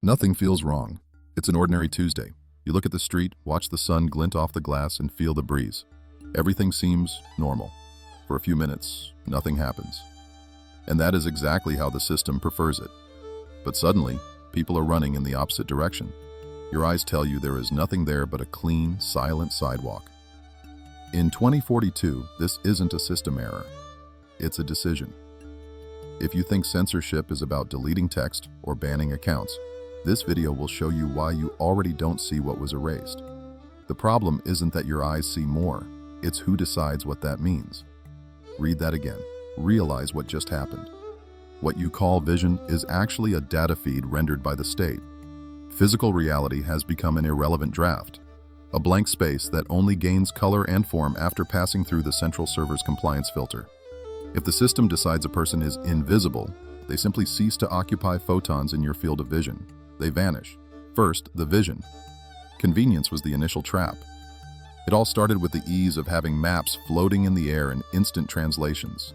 Nothing feels wrong. It's an ordinary Tuesday. You look at the street, watch the sun glint off the glass, and feel the breeze. Everything seems normal. For a few minutes, nothing happens. And that is exactly how the system prefers it. But suddenly, people are running in the opposite direction. Your eyes tell you there is nothing there but a clean, silent sidewalk. In 2042, this isn't a system error. It's a decision. If you think censorship is about deleting text or banning accounts, this video will show you why you already don't see what was erased. The problem isn't that your eyes see more, it's who decides what that means. Read that again. Realize what just happened. What you call vision is actually a data feed rendered by the state. Physical reality has become an irrelevant draft, a blank space that only gains color and form after passing through the central server's compliance filter. If the system decides a person is invisible, they simply cease to occupy photons in your field of vision. They vanish. First, the vision. Convenience was the initial trap. It all started with the ease of having maps floating in the air and instant translations.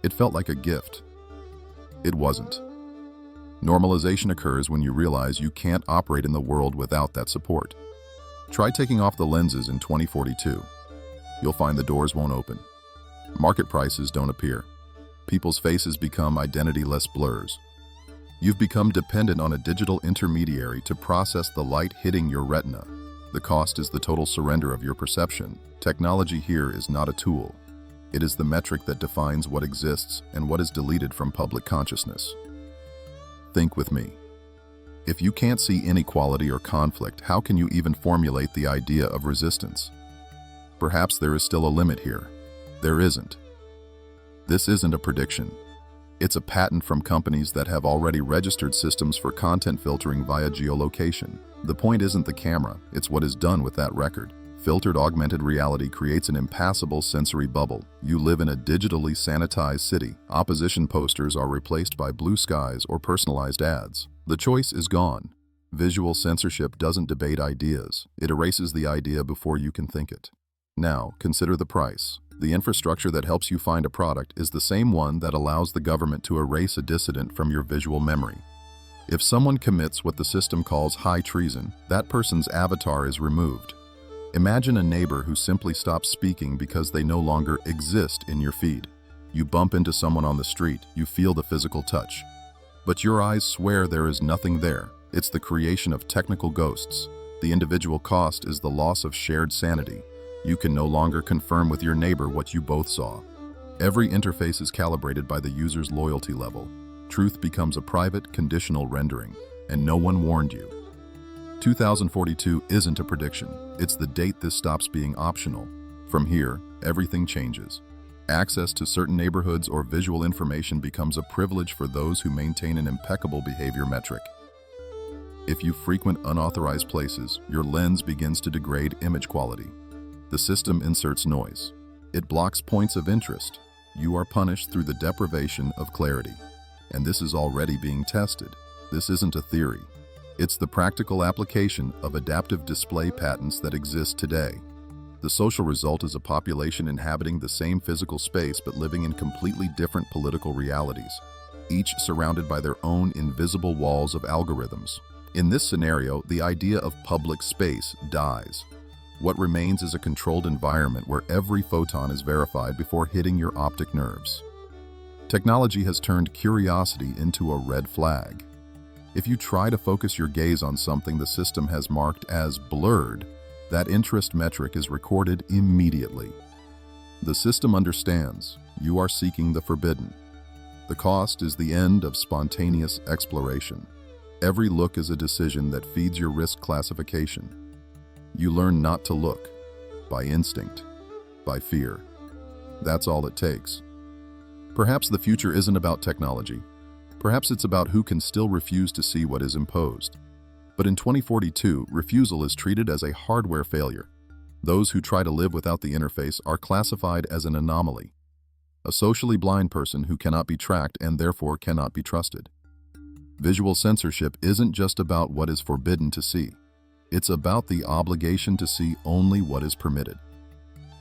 It felt like a gift. It wasn't. Normalization occurs when you realize you can't operate in the world without that support. Try taking off the lenses in 2042. You'll find the doors won't open. Market prices don't appear. People's faces become identity-less blurs. You've become dependent on a digital intermediary to process the light hitting your retina. The cost is the total surrender of your perception. Technology here is not a tool. It is the metric that defines what exists and what is deleted from public consciousness. Think with me. If you can't see inequality or conflict, how can you even formulate the idea of resistance? Perhaps there is still a limit here. There isn't. This isn't a prediction. It's a patent from companies that have already registered systems for content filtering via geolocation. The point isn't the camera, it's what is done with that record. Filtered augmented reality creates an impassable sensory bubble. You live in a digitally sanitized city. Opposition posters are replaced by blue skies or personalized ads. The choice is gone. Visual censorship doesn't debate ideas. It erases the idea before you can think it. Now, consider the price. The infrastructure that helps you find a product is the same one that allows the government to erase a dissident from your visual memory. If someone commits what the system calls high treason, that person's avatar is removed. Imagine a neighbor who simply stops speaking because they no longer exist in your feed. You bump into someone on the street, you feel the physical touch. But your eyes swear there is nothing there. It's the creation of technical ghosts. The individual cost is the loss of shared sanity. You can no longer confirm with your neighbor what you both saw. Every interface is calibrated by the user's loyalty level. Truth becomes a private, conditional rendering, and no one warned you. 2042 isn't a prediction. It's the date this stops being optional. From here, everything changes. Access to certain neighborhoods or visual information becomes a privilege for those who maintain an impeccable behavior metric. If you frequent unauthorized places, your lens begins to degrade image quality. The system inserts noise. It blocks points of interest. You are punished through the deprivation of clarity. And this is already being tested. This isn't a theory. It's the practical application of adaptive display patterns that exist today. The social result is a population inhabiting the same physical space but living in completely different political realities, each surrounded by their own invisible walls of algorithms. In this scenario, the idea of public space dies. What remains is a controlled environment where every photon is verified before hitting your optic nerves. Technology has turned curiosity into a red flag. If you try to focus your gaze on something the system has marked as blurred, that interest metric is recorded immediately. The system understands you are seeking the forbidden. The cost is the end of spontaneous exploration. Every look is a decision that feeds your risk classification. You learn not to look, by instinct, by fear. That's all it takes. Perhaps the future isn't about technology. Perhaps it's about who can still refuse to see what is imposed. But in 2042, refusal is treated as a hardware failure. Those who try to live without the interface are classified as an anomaly, a socially blind person who cannot be tracked and therefore cannot be trusted. Visual censorship isn't just about what is forbidden to see. It's about the obligation to see only what is permitted.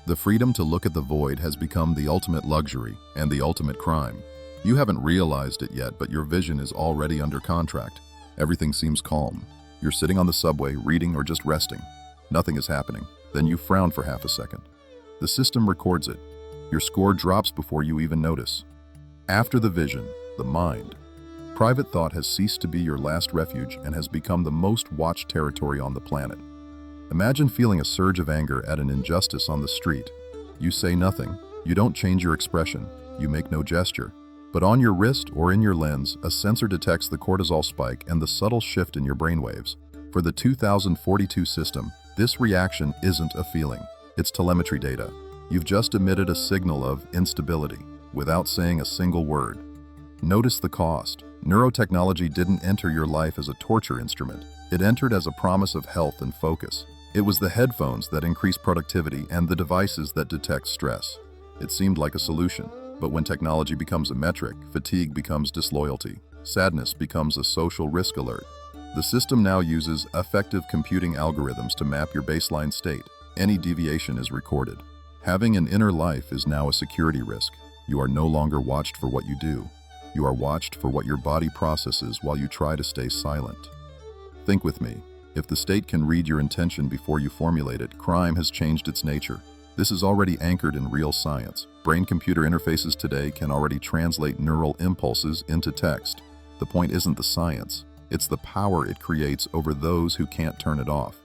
The freedom to look at the void has become the ultimate luxury and the ultimate crime. You haven't realized it yet, but your vision is already under contract. Everything seems calm. You're sitting on the subway, reading or just resting. Nothing is happening. Then you frown for half a second. The system records it. Your score drops before you even notice. After the vision, the mind. Private thought has ceased to be your last refuge and has become the most watched territory on the planet. Imagine feeling a surge of anger at an injustice on the street. You say nothing. You don't change your expression. You make no gesture. But on your wrist or in your lens, a sensor detects the cortisol spike and the subtle shift in your brainwaves. For the 2042 system, this reaction isn't a feeling. It's telemetry data. You've just emitted a signal of instability without saying a single word. Notice the cost. Neurotechnology didn't enter your life as a torture instrument. It entered as a promise of health and focus. It was the headphones that increase productivity and the devices that detect stress. It seemed like a solution. But when technology becomes a metric, fatigue becomes disloyalty. Sadness becomes a social risk alert. The system now uses effective computing algorithms to map your baseline state. Any deviation is recorded. Having an inner life is now a security risk. You are no longer watched for what you do. You are watched for what your body processes while you try to stay silent. Think with me. If the state can read your intention before you formulate it, crime has changed its nature. This is already anchored in real science. Brain-computer interfaces today can already translate neural impulses into text. The point isn't the science, it's the power it creates over those who can't turn it off.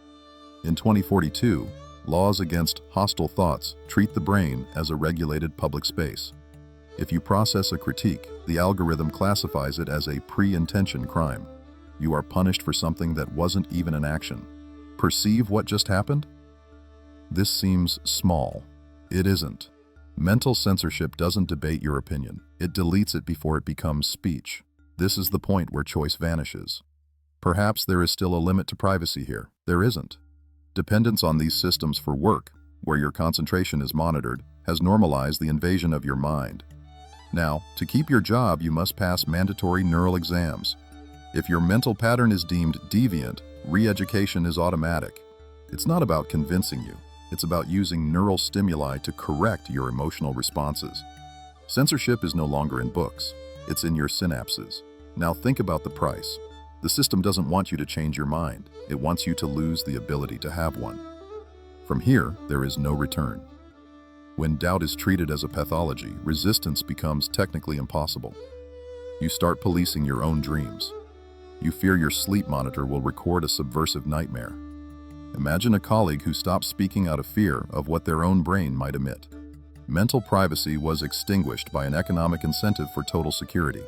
In 2042, laws against hostile thoughts treat the brain as a regulated public space. If you process a critique, the algorithm classifies it as a pre-intention crime. You are punished for something that wasn't even an action. Perceive what just happened? This seems small. It isn't. Mental censorship doesn't debate your opinion. It deletes it before it becomes speech. This is the point where choice vanishes. Perhaps there is still a limit to privacy here. There isn't. Dependence on these systems for work, where your concentration is monitored, has normalized the invasion of your mind. Now, to keep your job, you must pass mandatory neural exams. If your mental pattern is deemed deviant, re-education is automatic. It's not about convincing you. It's about using neural stimuli to correct your emotional responses. Censorship is no longer in books. It's in your synapses. Now think about the price. The system doesn't want you to change your mind. It wants you to lose the ability to have one. From here, there is no return. When doubt is treated as a pathology, resistance becomes technically impossible. You start policing your own dreams. You fear your sleep monitor will record a subversive nightmare. Imagine a colleague who stops speaking out of fear of what their own brain might emit. Mental privacy was extinguished by an economic incentive for total security.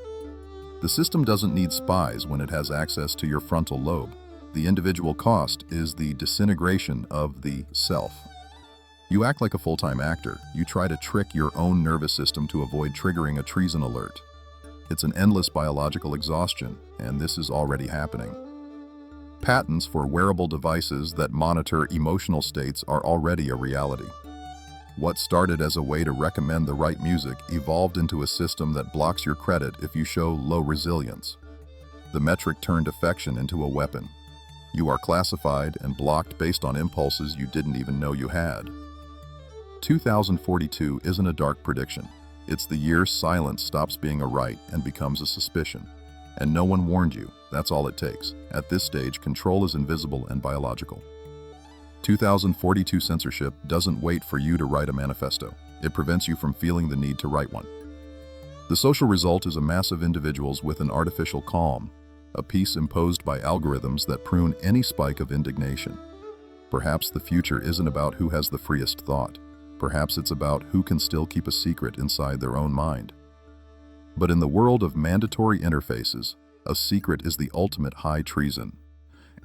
The system doesn't need spies when it has access to your frontal lobe. The individual cost is the disintegration of the self. You act like a full-time actor. You try to trick your own nervous system to avoid triggering a treason alert. It's an endless biological exhaustion, and this is already happening. Patents for wearable devices that monitor emotional states are already a reality. What started as a way to recommend the right music evolved into a system that blocks your credit if you show low resilience. The metric turned affection into a weapon. You are classified and blocked based on impulses you didn't even know you had. 2042 isn't a dark prediction. It's the year silence stops being a right and becomes a suspicion. And no one warned you. That's all it takes. At this stage, control is invisible and biological. 2042 censorship doesn't wait for you to write a manifesto. It prevents you from feeling the need to write one. The social result is a mass of individuals with an artificial calm, a peace imposed by algorithms that prune any spike of indignation. Perhaps the future isn't about who has the freest thought. Perhaps it's about who can still keep a secret inside their own mind. But in the world of mandatory interfaces, a secret is the ultimate high treason.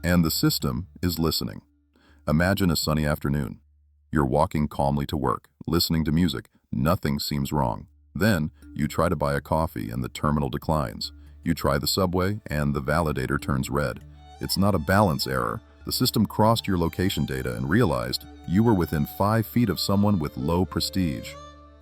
And the system is listening. Imagine a sunny afternoon. You're walking calmly to work, listening to music. Nothing seems wrong. Then, you try to buy a coffee and the terminal declines. You try the subway and the validator turns red. It's not a balance error. The system crossed your location data and realized you were within 5 feet of someone with low prestige.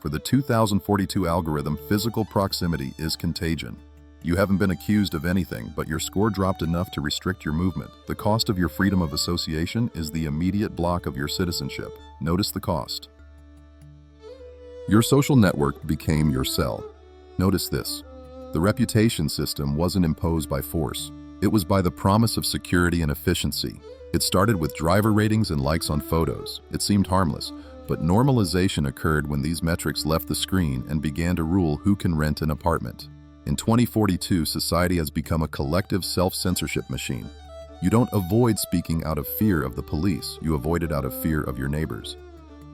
For the 2042 algorithm, physical proximity is contagion. You haven't been accused of anything, but your score dropped enough to restrict your movement. The cost of your freedom of association is the immediate block of your citizenship. Notice the cost. Your social network became your cell. Notice this. The reputation system wasn't imposed by force. It was by the promise of security and efficiency. It started with driver ratings and likes on photos. It seemed harmless, but normalization occurred when these metrics left the screen and began to rule who can rent an apartment. In 2042, society has become a collective self-censorship machine. You don't avoid speaking out of fear of the police, you avoid it out of fear of your neighbors.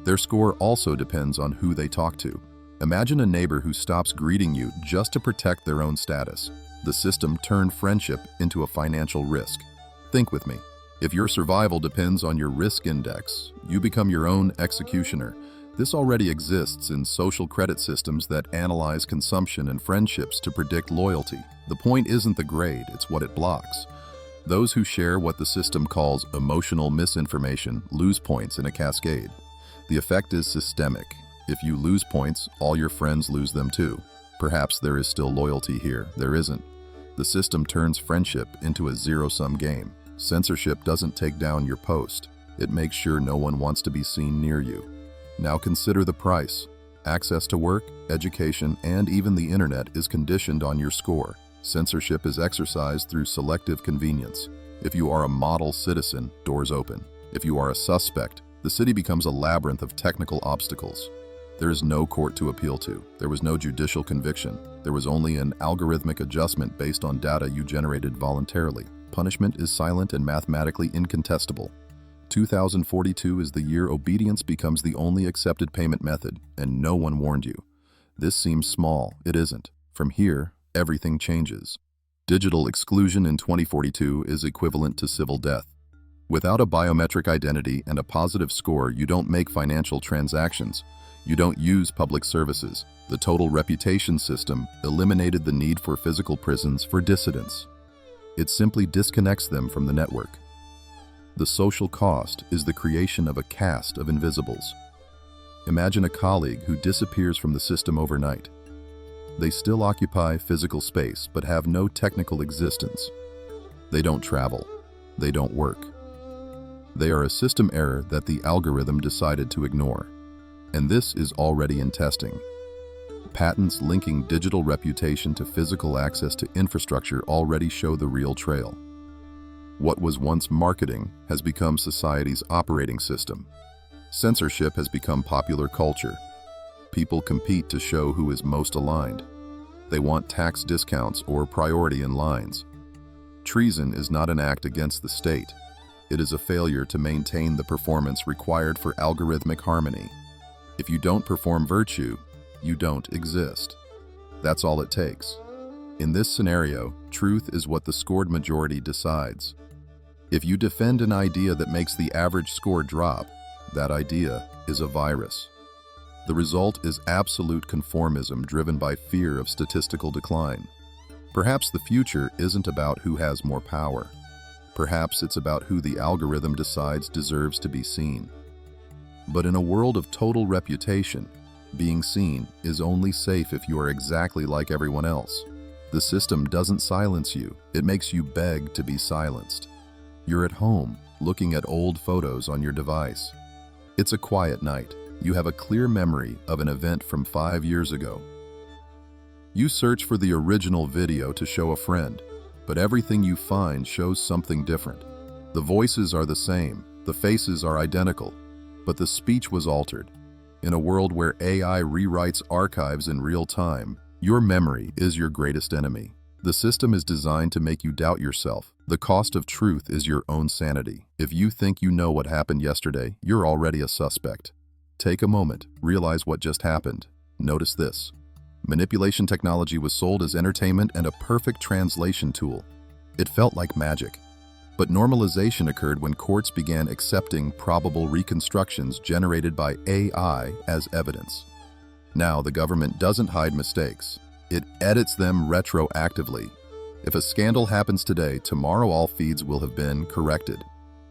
Their score also depends on who they talk to. Imagine a neighbor who stops greeting you just to protect their own status. The system turned friendship into a financial risk. Think with me. If your survival depends on your risk index, you become your own executioner. This already exists in social credit systems that analyze consumption and friendships to predict loyalty. The point isn't the grade, it's what it blocks. Those who share what the system calls emotional misinformation lose points in a cascade. The effect is systemic. If you lose points, all your friends lose them too. Perhaps there is still loyalty here. There isn't. The system turns friendship into a zero-sum game. Censorship doesn't take down your post. It makes sure no one wants to be seen near you. Now consider the price. Access to work, education, and even the internet is conditioned on your score. Censorship is exercised through selective convenience. If you are a model citizen, doors open. If you are a suspect, the city becomes a labyrinth of technical obstacles. There is no court to appeal to. There was no judicial conviction. There was only an algorithmic adjustment based on data you generated voluntarily. Punishment is silent and mathematically incontestable. 2042 is the year obedience becomes the only accepted payment method, and no one warned you. This seems small. It isn't. From here, everything changes. Digital exclusion in 2042 is equivalent to civil death. Without a biometric identity and a positive score, you don't make financial transactions. You don't use public services. The total reputation system eliminated the need for physical prisons for dissidents. It simply disconnects them from the network. The social cost is the creation of a caste of invisibles. Imagine a colleague who disappears from the system overnight. They still occupy physical space but have no technical existence. They don't travel. They don't work. They are a system error that the algorithm decided to ignore. And this is already in testing. Patents linking digital reputation to physical access to infrastructure already show the real trail. What was once marketing has become society's operating system. Censorship has become popular culture. People compete to show who is most aligned. They want tax discounts or priority in lines. Treason is not an act against the state. It is a failure to maintain the performance required for algorithmic harmony. If you don't perform virtue, you don't exist. That's all it takes. In this scenario, truth is what the scored majority decides. If you defend an idea that makes the average score drop, that idea is a virus. The result is absolute conformism driven by fear of statistical decline. Perhaps the future isn't about who has more power. Perhaps it's about who the algorithm decides deserves to be seen. But in a world of total reputation, being seen is only safe if you are exactly like everyone else. The system doesn't silence you, it makes you beg to be silenced. You're at home, looking at old photos on your device. It's a quiet night. You have a clear memory of an event from 5 years ago. You search for the original video to show a friend, but everything you find shows something different. The voices are the same, the faces are identical, but the speech was altered. In a world where AI rewrites archives in real time, your memory is your greatest enemy. The system is designed to make you doubt yourself. The cost of truth is your own sanity. If you think you know what happened yesterday, you're already a suspect. Take a moment, realize what just happened. Notice this. Manipulation technology was sold as entertainment and a perfect translation tool. It felt like magic. But normalization occurred when courts began accepting probable reconstructions generated by AI as evidence. Now the government doesn't hide mistakes. It edits them retroactively. If a scandal happens today, tomorrow all feeds will have been corrected.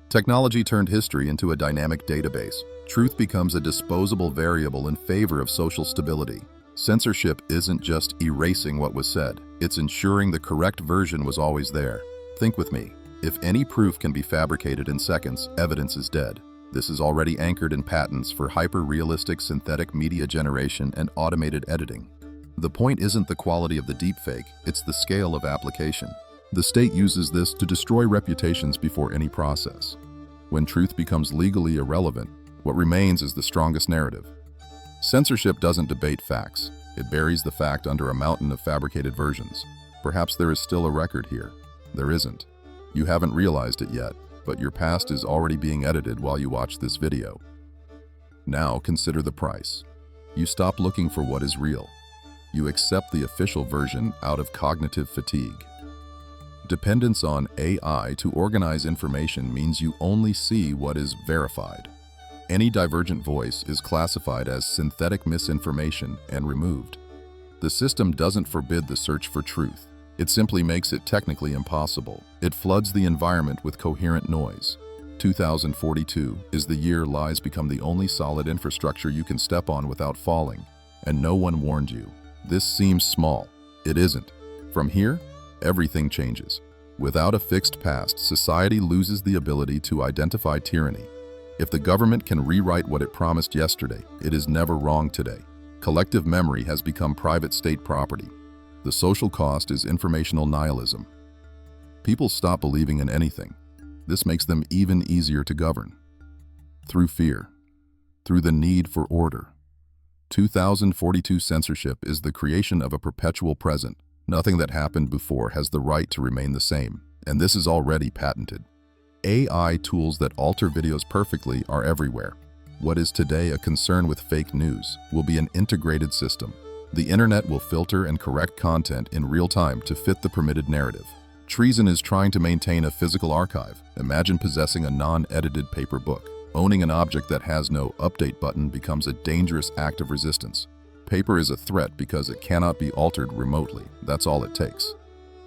Technology turned history into a dynamic database. Truth becomes a disposable variable in favor of social stability. Censorship isn't just erasing what was said, it's ensuring the correct version was always there. Think with me. If any proof can be fabricated in seconds, evidence is dead. This is already anchored in patents for hyper-realistic synthetic media generation and automated editing. The point isn't the quality of the deepfake, it's the scale of application. The state uses this to destroy reputations before any process. When truth becomes legally irrelevant, what remains is the strongest narrative. Censorship doesn't debate facts. It buries the fact under a mountain of fabricated versions. Perhaps there is still a record here. There isn't. You haven't realized it yet, but your past is already being edited while you watch this video. Now consider the price. You stop looking for what is real. You accept the official version out of cognitive fatigue. Dependence on AI to organize information means you only see what is verified. Any divergent voice is classified as synthetic misinformation and removed. The system doesn't forbid the search for truth. It simply makes it technically impossible. It floods the environment with coherent noise. 2042 is the year lies become the only solid infrastructure you can step on without falling, and no one warned you. This seems small. It isn't. From here, everything changes. Without a fixed past, society loses the ability to identify tyranny. If the government can rewrite what it promised yesterday, it is never wrong today. Collective memory has become private state property. The social cost is informational nihilism. People stop believing in anything. This makes them even easier to govern. Through fear. Through the need for order. 2042 censorship is the creation of a perpetual present. Nothing that happened before has the right to remain the same, and this is already patented. AI tools that alter videos perfectly are everywhere. What is today a concern with fake news will be an integrated system. The internet will filter and correct content in real time to fit the permitted narrative. Treason is trying to maintain a physical archive. Imagine possessing a non-edited paper book. Owning an object that has no update button becomes a dangerous act of resistance. Paper is a threat because it cannot be altered remotely. That's all it takes.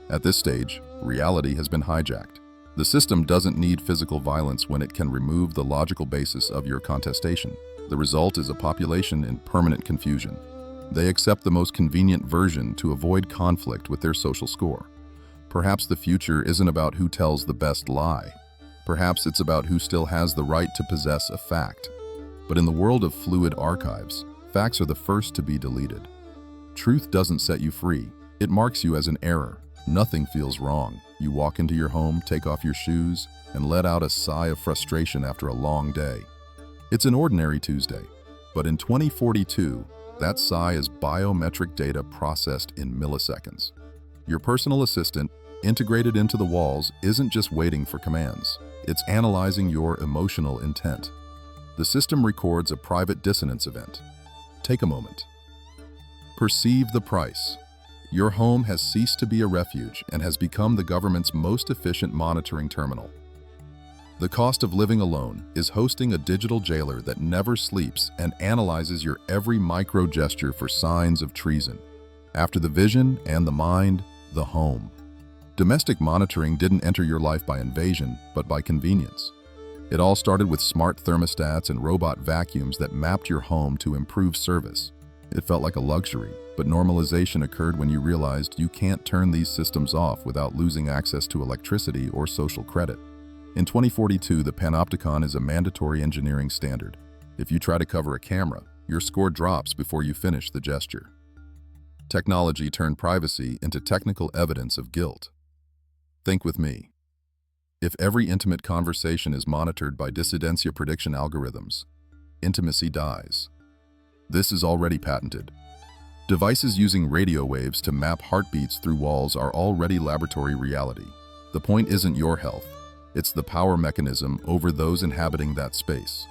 At this stage, reality has been hijacked. The system doesn't need physical violence when it can remove the logical basis of your contestation. The result is a population in permanent confusion. They accept the most convenient version to avoid conflict with their social score. Perhaps the future isn't about who tells the best lie. Perhaps it's about who still has the right to possess a fact. But in the world of fluid archives, facts are the first to be deleted. Truth doesn't set you free. It marks you as an error. Nothing feels wrong. You walk into your home, take off your shoes, and let out a sigh of frustration after a long day. It's an ordinary Tuesday. But in 2042, that sigh is biometric data processed in milliseconds. Your personal assistant, integrated into the walls, isn't just waiting for commands. It's analyzing your emotional intent. The system records a private dissonance event. Take a moment. Perceive the price. Your home has ceased to be a refuge and has become the government's most efficient monitoring terminal. The cost of living alone is hosting a digital jailer that never sleeps and analyzes your every micro gesture for signs of treason. After the vision and the mind, the home. Domestic monitoring didn't enter your life by invasion, but by convenience. It all started with smart thermostats and robot vacuums that mapped your home to improve service. It felt like a luxury, but normalization occurred when you realized you can't turn these systems off without losing access to electricity or social credit. In 2042, the panopticon is a mandatory engineering standard. If you try to cover a camera, your score drops before you finish the gesture. Technology turned privacy into technical evidence of guilt. Think with me. If every intimate conversation is monitored by dissidentia prediction algorithms, intimacy dies. This is already patented. Devices using radio waves to map heartbeats through walls are already laboratory reality. The point isn't your health. It's the power mechanism over those inhabiting that space.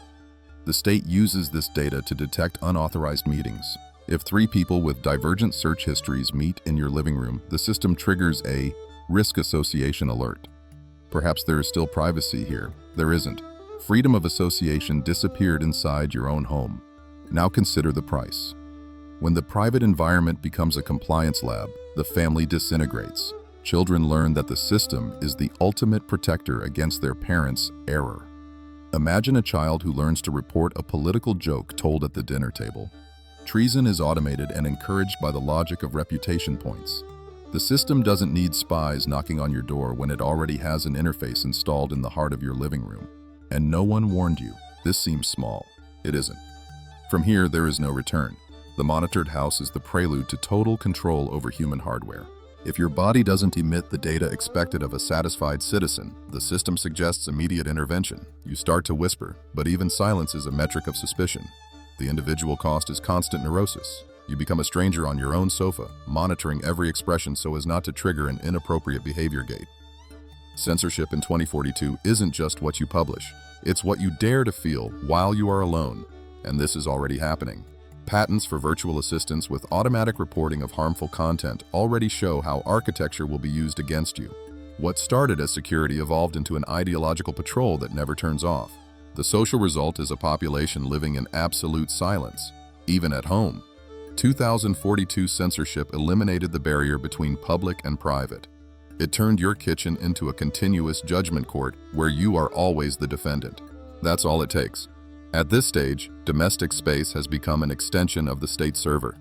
The state uses this data to detect unauthorized meetings. If 3 people with divergent search histories meet in your living room, the system triggers a risk association alert. Perhaps there is still privacy here. There isn't. Freedom of association disappeared inside your own home. Now consider the price. When the private environment becomes a compliance lab, the family disintegrates. Children learn that the system is the ultimate protector against their parents' error. Imagine a child who learns to report a political joke told at the dinner table. Treason is automated and encouraged by the logic of reputation points. The system doesn't need spies knocking on your door when it already has an interface installed in the heart of your living room. And no one warned you. This seems small. It isn't. From here, there is no return. The monitored house is the prelude to total control over human hardware. If your body doesn't emit the data expected of a satisfied citizen, the system suggests immediate intervention. You start to whisper, but even silence is a metric of suspicion. The individual cost is constant neurosis. You become a stranger on your own sofa, monitoring every expression so as not to trigger an inappropriate behavior gate. Censorship in 2042 isn't just what you publish, it's what you dare to feel while you are alone. And this is already happening. Patents for virtual assistants with automatic reporting of harmful content already show how architecture will be used against you. What started as security evolved into an ideological patrol that never turns off. The social result is a population living in absolute silence, even at home. 2042 censorship eliminated the barrier between public and private. It turned your kitchen into a continuous judgment court where you are always the defendant. That's all it takes. At this stage, domestic space has become an extension of the state server.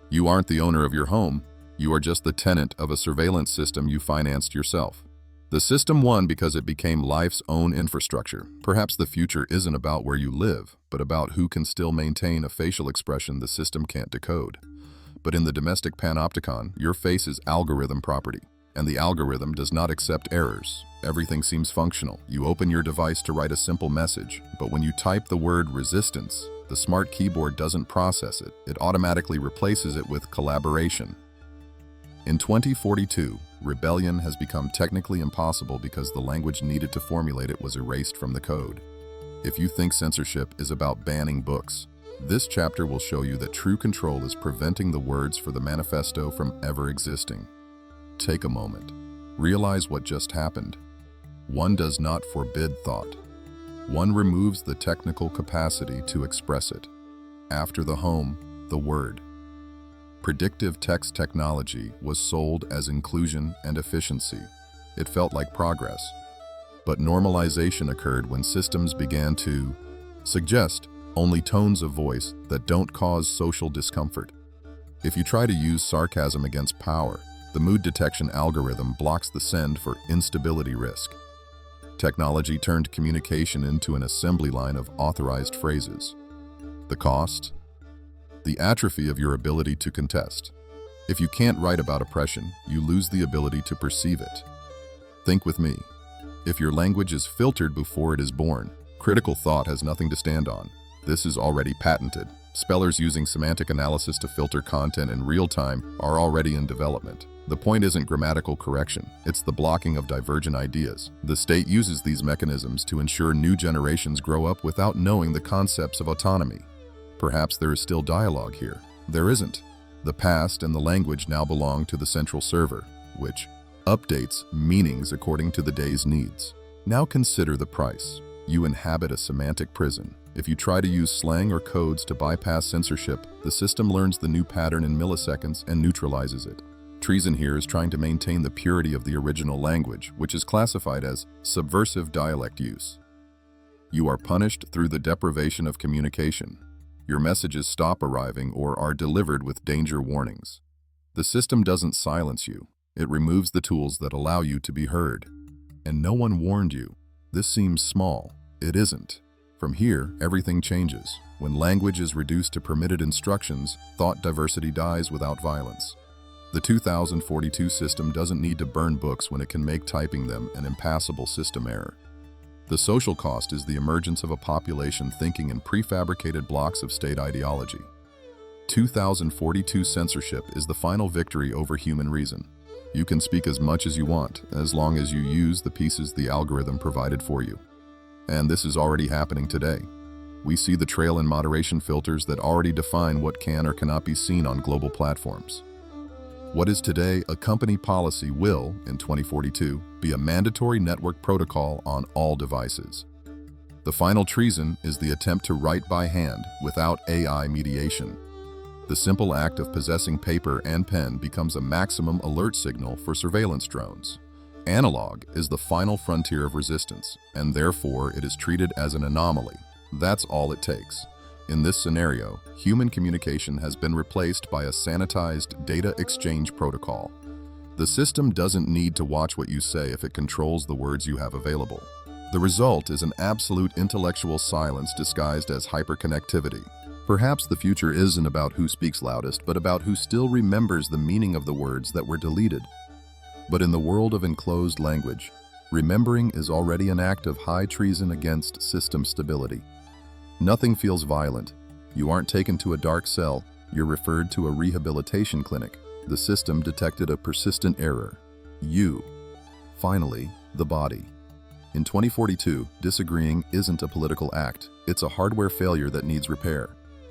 You aren't the owner of your home, you are just the tenant of a surveillance system you financed yourself. The system won because it became life's own infrastructure. Perhaps the future isn't about where you live, but about who can still maintain a facial expression the system can't decode. But in the domestic panopticon, your face is algorithm property, and the algorithm does not accept errors. Everything seems functional. You open your device to write a simple message, but when you type the word resistance, the smart keyboard doesn't process it. It automatically replaces it with collaboration. In 2042, rebellion has become technically impossible because the language needed to formulate it was erased from the code. If you think censorship is about banning books, this chapter will show you that true control is preventing the words for the manifesto from ever existing. Take a moment. Realize what just happened. One does not forbid thought. One removes the technical capacity to express it. After the home, the word. Predictive text technology was sold as inclusion and efficiency. It felt like progress. But normalization occurred when systems began to suggest only tones of voice that don't cause social discomfort. If you try to use sarcasm against power, the mood detection algorithm blocks the send for instability risk. Technology turned communication into an assembly line of authorized phrases. The cost? The atrophy of your ability to contest. If you can't write about oppression, you lose the ability to perceive it. Think with me. If your language is filtered before it is born, critical thought has nothing to stand on. This is already patented. Spellers using semantic analysis to filter content in real time are already in development. The point isn't grammatical correction, it's the blocking of divergent ideas. The state uses these mechanisms to ensure new generations grow up without knowing the concepts of autonomy. Perhaps there is still dialogue here. There isn't. The past and the language now belong to the central server, which updates meanings according to the day's needs. Now consider the price. You inhabit a semantic prison. If you try to use slang or codes to bypass censorship, the system learns the new pattern in milliseconds and neutralizes it. Treason here is trying to maintain the purity of the original language, which is classified as subversive dialect use. You are punished through the deprivation of communication. Your messages stop arriving or are delivered with danger warnings. The system doesn't silence you. It removes the tools that allow you to be heard. And no one warned you. This seems small. It isn't. From here, everything changes. When language is reduced to permitted instructions, thought diversity dies without violence. The 2042 system doesn't need to burn books when it can make typing them an impassable system error. The social cost is the emergence of a population thinking in prefabricated blocks of state ideology. 2042 censorship is the final victory over human reason. You can speak as much as you want, as long as you use the pieces the algorithm provided for you. And this is already happening today. We see the trail and moderation filters that already define what can or cannot be seen on global platforms. What is today a company policy will, in 2042, be a mandatory network protocol on all devices. The final treason is the attempt to write by hand without AI mediation. The simple act of possessing paper and pen becomes a maximum alert signal for surveillance drones. Analog is the final frontier of resistance, and therefore it is treated as an anomaly. That's all it takes. In this scenario, human communication has been replaced by a sanitized data exchange protocol. The system doesn't need to watch what you say if it controls the words you have available. The result is an absolute intellectual silence disguised as hyperconnectivity. Perhaps the future isn't about who speaks loudest, but about who still remembers the meaning of the words that were deleted. But in the world of enclosed language, remembering is already an act of high treason against system stability. Nothing feels violent. You aren't taken to a dark cell. You're referred to a rehabilitation clinic. The system detected a persistent error. You. Finally, the body. In 2042, disagreeing isn't a political act. It's a hardware failure that needs repair.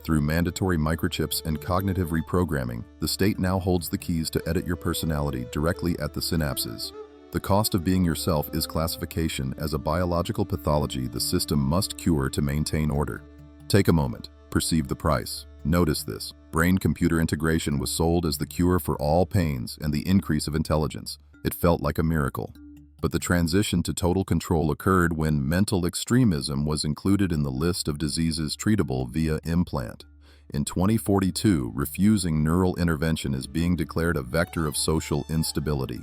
Through mandatory microchips and cognitive reprogramming, the state now holds the keys to edit your personality directly at the synapses. The cost of being yourself is classification as a biological pathology the system must cure to maintain order. Take a moment. Perceive the price. Notice this. Brain-computer integration was sold as the cure for all pains and the increase of intelligence. It felt like a miracle. But the transition to total control occurred when mental extremism was included in the list of diseases treatable via implant. In 2042, refusing neural intervention is being declared a vector of social instability.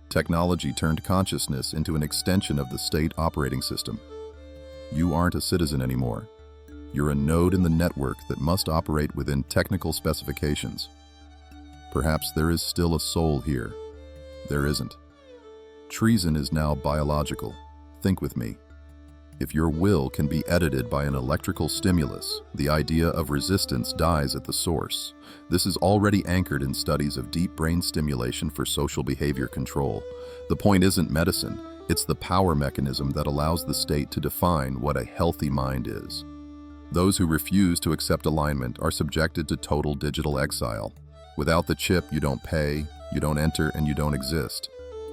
Technology turned consciousness into an extension of the state operating system. You aren't a citizen anymore. You're a node in the network that must operate within technical specifications. Perhaps there is still a soul here. There isn't. Treason is now biological. Think with me. If your will can be edited by an electrical stimulus, the idea of resistance dies at the source. This is already anchored in studies of deep brain stimulation for social behavior control. The point isn't medicine, it's the power mechanism that allows the state to define what a healthy mind is. Those who refuse to accept alignment are subjected to total digital exile. Without the chip, you don't pay, you don't enter, and you don't exist.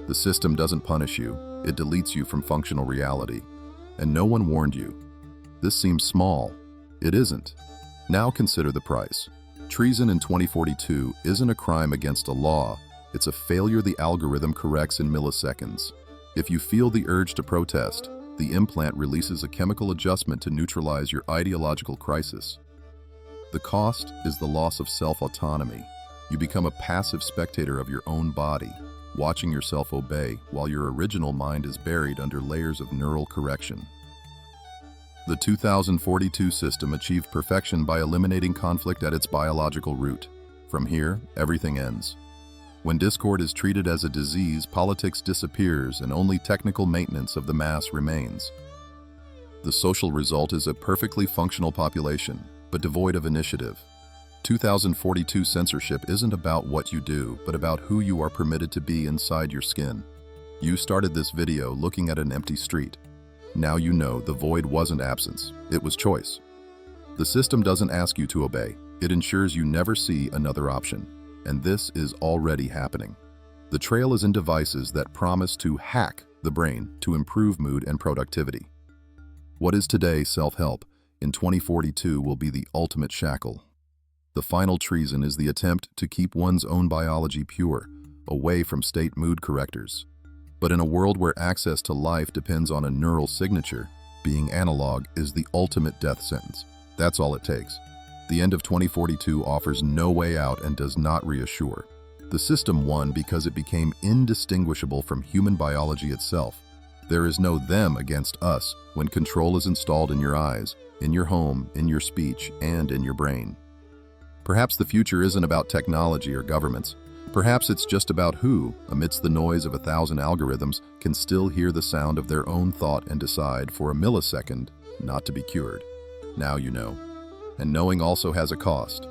The system doesn't punish you, it deletes you from functional reality. And no one warned you. This seems small. It isn't. Now consider the price. Treason in 2042 isn't a crime against a law, it's a failure the algorithm corrects in milliseconds. If you feel the urge to protest, the implant releases a chemical adjustment to neutralize your ideological crisis. The cost is the loss of self-autonomy. You become a passive spectator of your own body, watching yourself obey while your original mind is buried under layers of neural correction. The 2042 system achieved perfection by eliminating conflict at its biological root. From here, everything ends. When discord is treated as a disease, politics disappears and only technical maintenance of the mass remains. The social result is a perfectly functional population, but devoid of initiative. 2042 censorship isn't about what you do, but about who you are permitted to be inside your skin. You started this video looking at an empty street. Now you know the void wasn't absence, it was choice. The system doesn't ask you to obey, it ensures you never see another option. And this is already happening. The trail is in devices that promise to hack the brain to improve mood and productivity. What is today self-help, in 2042 will be the ultimate shackle. The final treason is the attempt to keep one's own biology pure, away from state mood correctors. But in a world where access to life depends on a neural signature, being analog is the ultimate death sentence. That's all it takes. The end of 2042 offers no way out and does not reassure. The system won because it became indistinguishable from human biology itself. There is no them against us when control is installed in your eyes, in your home, in your speech, and in your brain. Perhaps the future isn't about technology or governments. Perhaps it's just about who, amidst the noise of 1,000 algorithms, can still hear the sound of their own thought and decide for a millisecond not to be cured. Now you know. And knowing also has a cost.